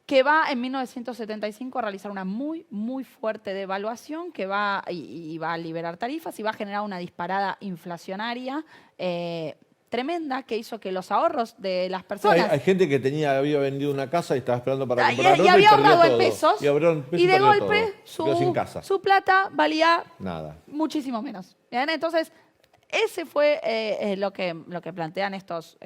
que va en 1975 a realizar una muy, muy fuerte devaluación que va a liberar tarifas y va a generar una disparada inflacionaria tremenda que hizo que los ahorros de las personas... Hay gente que había vendido una casa y estaba esperando para comprar y otra había perdió ahorrado en todo. pesos, Y de golpe Se quedó sin casa. su plata valía Nada. muchísimo menos. ¿Bien? Entonces, ese fue lo que plantean estos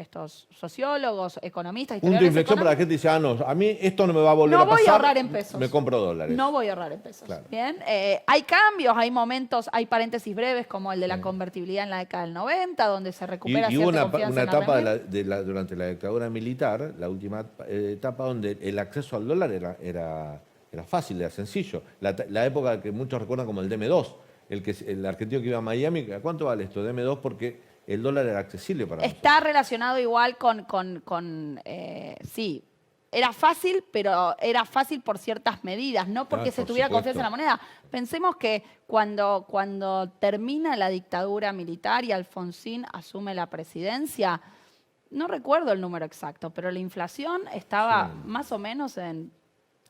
sociólogos, economistas, Punto de historiadores inflexión para la económicos. gente dice, no, a mí esto no me va a volver a pasar. No voy a ahorrar en pesos. Me compro dólares. No voy a ahorrar en pesos. Claro. Bien, hay cambios, hay momentos, hay paréntesis breves como el de la convertibilidad en la década del 90, donde se recupera Y hubo cierta una confianza en la etapa remera. durante la dictadura militar, la última etapa, donde el acceso al dólar era fácil, era sencillo. La época que muchos recuerdan como el DM2, el argentino que iba a Miami, ¿a cuánto vale esto? DM2 porque el dólar era accesible para nosotros. Está relacionado igual con era fácil, pero era fácil por ciertas medidas, no porque se por tuviera supuesto. confianza en la moneda. Pensemos que cuando termina la dictadura militar y Alfonsín asume la presidencia, no recuerdo el número exacto, pero la inflación estaba más o menos en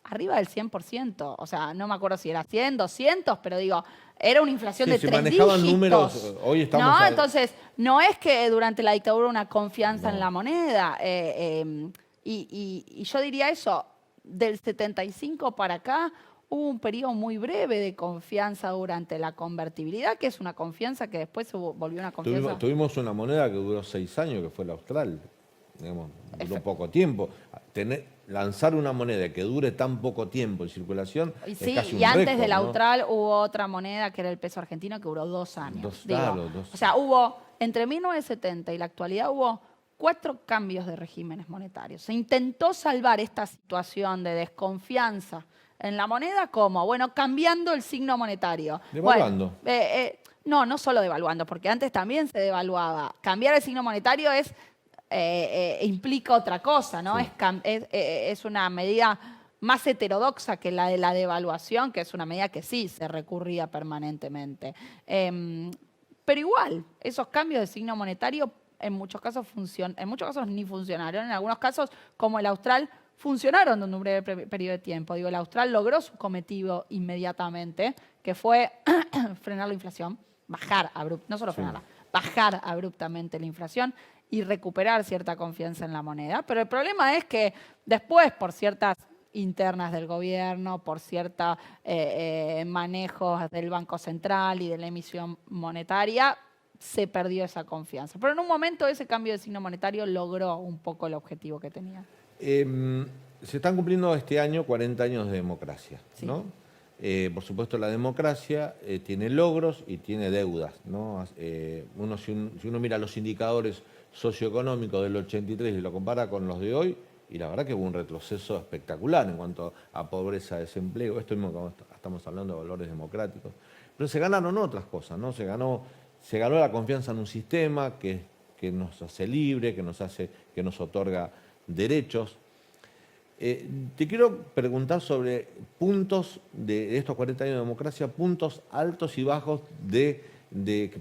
arriba del 100%. O sea, no me acuerdo si era 100, 200, pero digo, era una inflación de se 3 manejaban dígitos. números, hoy estamos... ¿No? Entonces, no es que durante la dictadura una confianza en la moneda. Y yo diría eso, del 75 para acá hubo un periodo muy breve de confianza durante la convertibilidad, que es una confianza que después volvió una confianza... Tuvimos una moneda que duró 6 años, que fue el austral. Digamos, duró poco tiempo. Lanzar una moneda que dure tan poco tiempo en circulación es Sí, casi un y antes récord, del ¿no? austral hubo otra moneda que era el peso argentino que duró 2 años. Claro, O sea, hubo, entre 1970 y la actualidad hubo 4 cambios de regímenes monetarios. Se intentó salvar esta situación de desconfianza en la moneda como, bueno, cambiando el signo monetario. Devaluando. Bueno, no solo devaluando, porque antes también se devaluaba. Cambiar el signo monetario implica otra cosa, ¿no? Sí. Es una medida más heterodoxa que la de la devaluación, que es una medida que sí se recurría permanentemente. Pero igual, esos cambios de signo monetario en muchos casos ni funcionaron, en algunos casos, como el austral, funcionaron durante un breve periodo de tiempo. Digo, el austral logró su cometido inmediatamente, que fue frenar la inflación, no solo frenarla, bajar abruptamente la inflación y recuperar cierta confianza en la moneda. Pero el problema es que después, por ciertas internas del gobierno, por ciertos manejos del Banco Central y de la emisión monetaria, se perdió esa confianza. Pero en un momento ese cambio de signo monetario logró un poco el objetivo que tenía. Se están cumpliendo este año 40 años de democracia, Sí. ¿no? Por supuesto, la democracia tiene logros y tiene deudas, ¿no? Si uno mira los indicadores socioeconómicos del 83 y lo compara con los de hoy, y la verdad que hubo un retroceso espectacular en cuanto a pobreza, desempleo. Esto mismo que estamos hablando de valores democráticos. Pero se ganaron otras cosas, ¿no? Se ganó la confianza en un sistema que nos hace libre, que nos otorga derechos. Te quiero preguntar sobre puntos de estos 40 años de democracia, puntos altos y bajos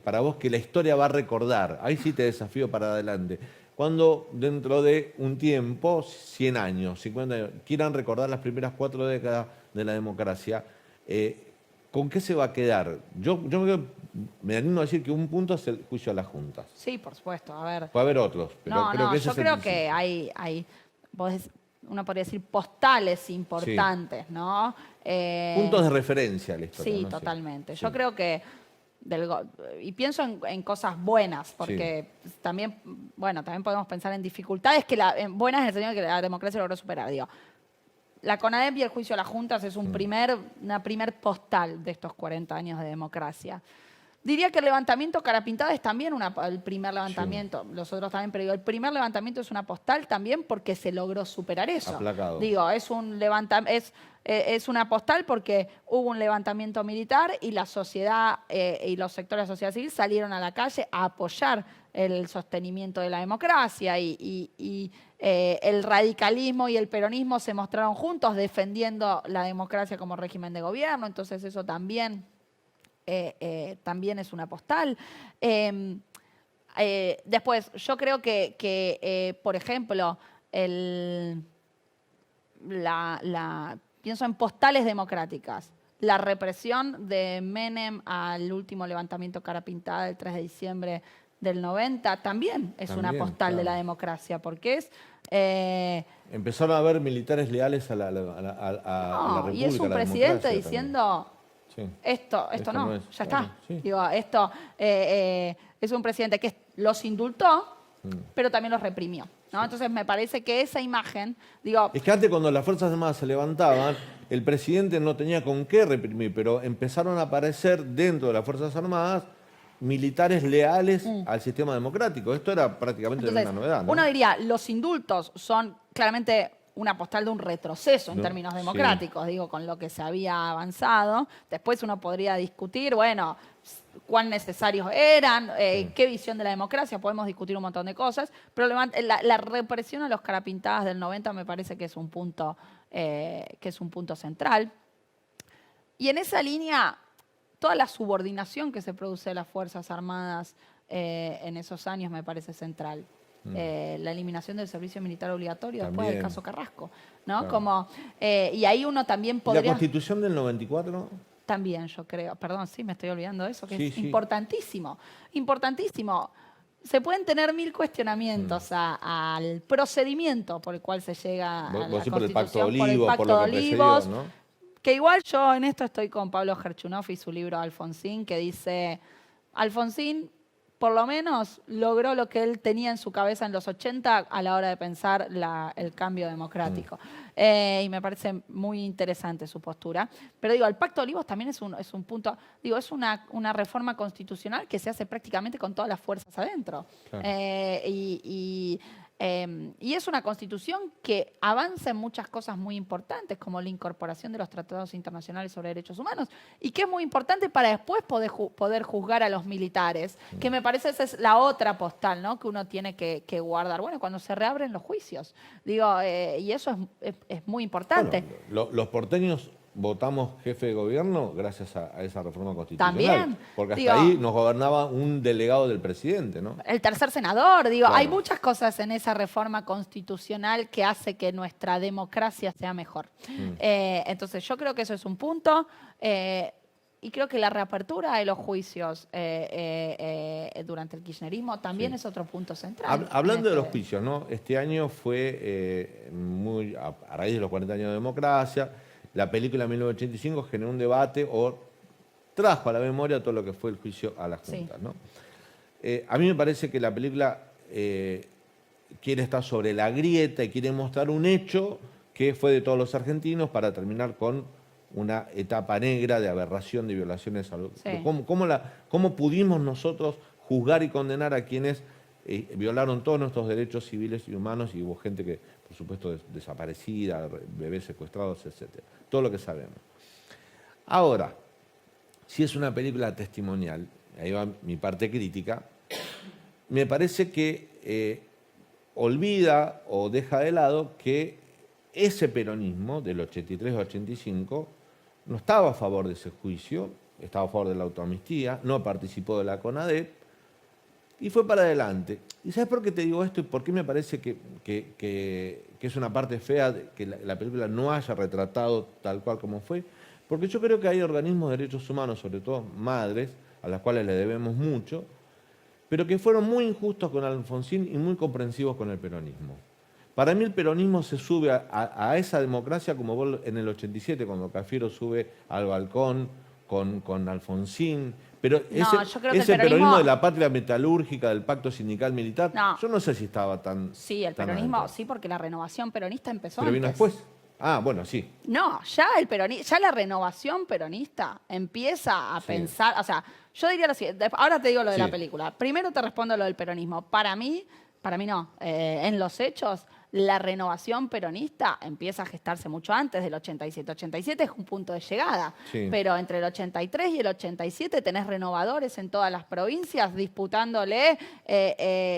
para vos que la historia va a recordar. Ahí sí te desafío para adelante. Cuando dentro de un tiempo, 100 años, 50 años, quieran recordar las primeras 4 décadas de la democracia, ¿con qué se va a quedar? Yo me animo a decir que un punto es el juicio a las juntas. Sí, por supuesto. A ver. Puede haber otros, pero creo que ese yo es el creo que principio. hay uno podría decir postales importantes, ¿no? Puntos de referencia a la historia. Sí, ¿no? totalmente. Sí. Yo creo que, y pienso en cosas buenas, porque también podemos pensar en dificultades buenas en el sentido de que la democracia logró superar. Digo, la CONADEP y el juicio a las juntas es una primer postal de estos 40 años de democracia. Diría que el levantamiento cara pintada es también el primer levantamiento, los otros también, pero digo, el primer levantamiento es una postal también porque se logró superar eso. Aplacado. Digo, es una postal porque hubo un levantamiento militar y la sociedad y los sectores de la sociedad civil salieron a la calle a apoyar el sostenimiento de la democracia y el radicalismo y el peronismo se mostraron juntos defendiendo la democracia como régimen de gobierno, entonces eso también es una postal. Después, yo creo que por ejemplo, pienso en postales democráticas. La represión de Menem al último levantamiento cara pintada del 3 de diciembre del 90 también es una postal de la democracia, porque es... Empezaron a haber militares leales a la República. Y es un presidente diciendo... Sí. Esto no, es, ya claro, está. sí. Digo, esto es un presidente que los indultó, pero también los reprimió, ¿no? Entonces me parece que esa imagen, digo... Es que antes cuando las Fuerzas Armadas se levantaban, el presidente no tenía con qué reprimir, pero empezaron a aparecer dentro de las Fuerzas Armadas militares leales al sistema democrático. Esto era prácticamente Entonces, una novedad, ¿no? Uno diría, los indultos son claramente una postal de un retroceso en términos democráticos, digo, con lo que se había avanzado. Después uno podría discutir, bueno, cuán necesarios eran, qué visión de la democracia, podemos discutir un montón de cosas, pero la represión a los carapintadas del 90 me parece que es un punto central. Y en esa línea, toda la subordinación que se produce de las Fuerzas Armadas en esos años me parece central. La eliminación del servicio militar obligatorio después del caso Carrasco, ¿no? Claro. Y ahí uno también podría... ¿La Constitución del 94? También, yo creo. Perdón, sí, me estoy olvidando de eso, que Sí, es sí. importantísimo. Importantísimo. Se pueden tener 1000 cuestionamientos al procedimiento por el cual se llega a la Vos sí por el Pacto de Constitución, por el Olivos, por Pacto lo de que Olivos, precedió, ¿no? que igual yo en esto estoy con Pablo Gerchunov y su libro Alfonsín, que dice, Alfonsín por lo menos logró lo que él tenía en su cabeza en los 80 a la hora de pensar el cambio democrático. Y me parece muy interesante su postura. Pero digo, el Pacto de Olivos también es un punto, digo, es una reforma constitucional que se hace prácticamente con todas las fuerzas adentro. Claro. Y es una constitución que avanza en muchas cosas muy importantes, como la incorporación de los tratados internacionales sobre derechos humanos, y que es muy importante para después poder juzgar a los militares, que me parece esa es la otra postal, ¿no? Que uno tiene que guardar. Bueno, cuando se reabren los juicios, digo, y eso es muy importante. Bueno, los porteños votamos jefe de gobierno gracias a esa reforma constitucional. También, Porque hasta digo, ahí nos gobernaba un delegado del presidente, ¿no? El tercer senador, digo, Claro. hay muchas cosas en esa reforma constitucional que hace que nuestra democracia sea mejor. Entonces yo creo que eso es un punto. Y creo que la reapertura de los juicios durante el kirchnerismo también es otro punto central. Hablando de los juicios, ¿no? Este año fue muy a raíz de los 40 años de democracia. La película 1985 generó un debate o trajo a la memoria todo lo que fue el juicio a las juntas, ¿no? A mí me parece que la película quiere estar sobre la grieta y quiere mostrar un hecho que fue de todos los argentinos para terminar con una etapa negra de aberración, de violaciones. Sí. ¿Cómo pudimos nosotros juzgar y condenar a quienes violaron todos nuestros derechos civiles y humanos y hubo gente que, por supuesto, desaparecida, bebés secuestrados, etc. Todo lo que sabemos. Ahora, si es una película testimonial, ahí va mi parte crítica, me parece que olvida o deja de lado que ese peronismo del 83 al 85 no estaba a favor de ese juicio, estaba a favor de la autoamnistía, no participó de la CONADEP y fue para adelante. ¿Y sabes por qué te digo esto y por qué me parece que es una parte fea de que la película no haya retratado tal cual como fue? Porque yo creo que hay organismos de derechos humanos, sobre todo madres, a las cuales le debemos mucho, pero que fueron muy injustos con Alfonsín y muy comprensivos con el peronismo. Para mí el peronismo se sube a esa democracia como vos en el 87, cuando Cafiero sube al balcón con Alfonsín. Pero yo creo que ese el peronismo de la patria metalúrgica, del pacto sindical militar, No. yo no sé si estaba tan... Sí, el tan peronismo, adentro. sí, porque la renovación peronista empezó Pero vino antes. después. Ah, bueno, sí. No, ya la renovación peronista empieza a pensar, o sea, yo diría lo siguiente, ahora te digo lo de la Sí. película. Primero te respondo lo del peronismo. Para mí no, en los hechos, la renovación peronista empieza a gestarse mucho antes del 87. 87 es un punto de llegada, Sí. pero entre el 83 y el 87 tenés renovadores en todas las provincias disputándole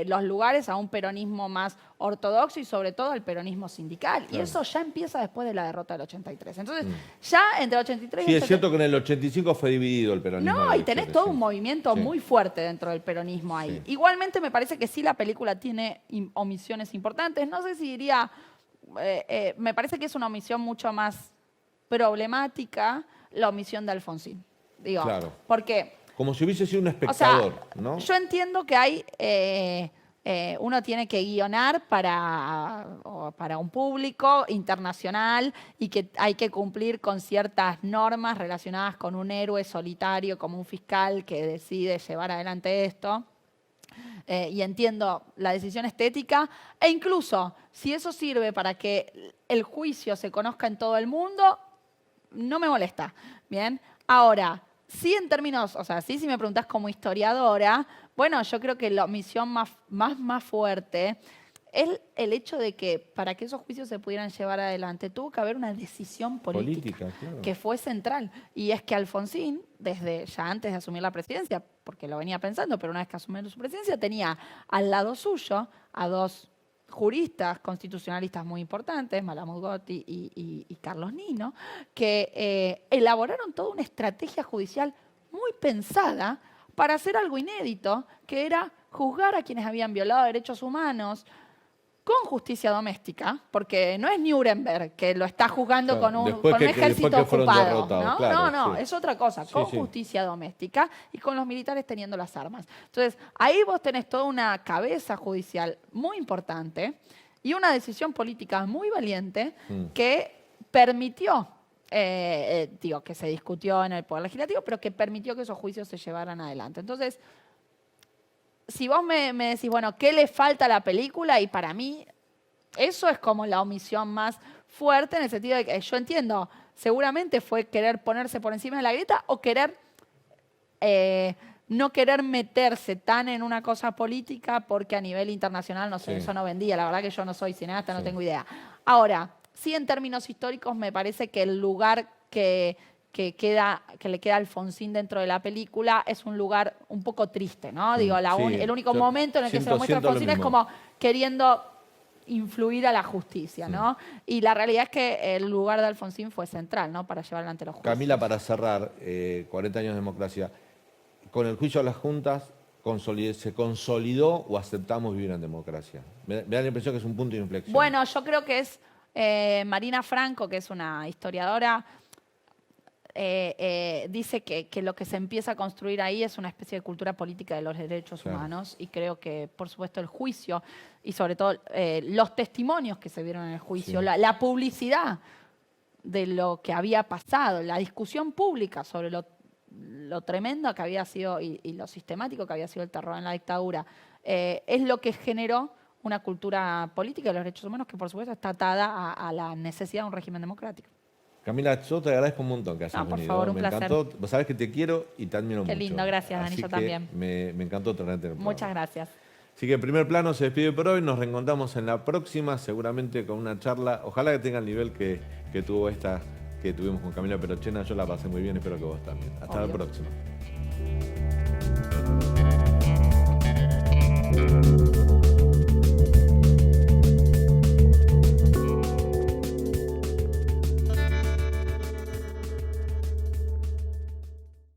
los lugares a un peronismo más ortodoxo y sobre todo al peronismo sindical. Claro. Y eso ya empieza después de la derrota del 83. Entonces, ya entre el 83 y Sí, el es cierto que en el 85 fue dividido el peronismo. no, de y tenés elecciones, todo sí. un movimiento Sí. muy fuerte dentro del peronismo ahí. Sí. Igualmente me parece que sí la película tiene omisiones importantes. No sé si diría, me parece que es una omisión mucho más problemática la omisión de Alfonsín. Digo, Claro. porque, Como si hubiese sido un o sea, espectador, ¿no? yo entiendo que hay... uno tiene que guionar para un público internacional y que hay que cumplir con ciertas normas relacionadas con un héroe solitario como un fiscal que decide llevar adelante esto. Y entiendo la decisión estética e incluso si eso sirve para que el juicio se conozca en todo el mundo, no me molesta. Bien, ahora, sí en términos, o sea, sí si me preguntás como historiadora, bueno, yo creo que la omisión más fuerte es el hecho de que para que esos juicios se pudieran llevar adelante tuvo que haber una decisión política claro. que fue central. Y es que Alfonsín, desde ya antes de asumir la presidencia, porque lo venía pensando, pero una vez que asumió su presidencia, tenía al lado suyo a dos juristas constitucionalistas muy importantes, Malamud Gotti y Carlos Nino, que elaboraron toda una estrategia judicial muy pensada para hacer algo inédito, que era juzgar a quienes habían violado derechos humanos con justicia doméstica, porque no es Nuremberg que lo está juzgando Claro, con un ejército ocupado. ¿No? Claro, no, sí. es otra cosa, Sí, con sí. justicia doméstica y con los militares teniendo las armas. Entonces, ahí vos tenés toda una cabeza judicial muy importante y una decisión política muy valiente que permitió, que se discutió en el Poder Legislativo, pero que permitió que esos juicios se llevaran adelante. Entonces, si vos me decís, bueno, ¿qué le falta a la película? Y para mí, eso es como la omisión más fuerte en el sentido de que yo entiendo, seguramente fue querer ponerse por encima de la grieta o querer no querer meterse tan en una cosa política porque a nivel internacional, no sé, Sí. eso no vendía. La verdad que yo no soy cineasta, no Sí. tengo idea. Ahora, sí en términos históricos me parece que el lugar que le queda a Alfonsín dentro de la película es un lugar un poco triste, ¿no? Digo, Sí, el único yo momento en el que se lo muestra a siento lo Alfonsín es mismo. como queriendo influir a la justicia, ¿no? Y la realidad es que el lugar de Alfonsín fue central, ¿no? Para llevar adelante los juicios. Camila, para cerrar, 40 años de democracia, con el juicio a las juntas, ¿se consolidó o aceptamos vivir en democracia? Me da la impresión que es un punto de inflexión. Bueno, yo creo que es Marina Franco, que es una historiadora, dice que lo que se empieza a construir ahí es una especie de cultura política de los derechos Claro. humanos y creo que, por supuesto, el juicio y sobre todo los testimonios que se vieron en el juicio, Sí. la publicidad de lo que había pasado, la discusión pública sobre lo tremendo que había sido y lo sistemático que había sido el terror en la dictadura, es lo que generó una cultura política de los derechos humanos que, por supuesto, está atada a la necesidad de un régimen democrático. Camila, yo te agradezco un montón que hayas No, por venido. favor, un me placer. encantó. Vos sabés que te quiero y te admiro mucho. Qué lindo, gracias, Dani, Así yo que también. Me encantó tenerte en el Muchas programa. gracias. Así que en Primer Plano se despide por hoy. Nos reencontramos en la próxima, seguramente con una charla. Ojalá que tenga el nivel que tuvo esta que tuvimos con Camila Perochena. Yo la pasé muy bien, espero que vos también. Hasta la Obvio. próxima.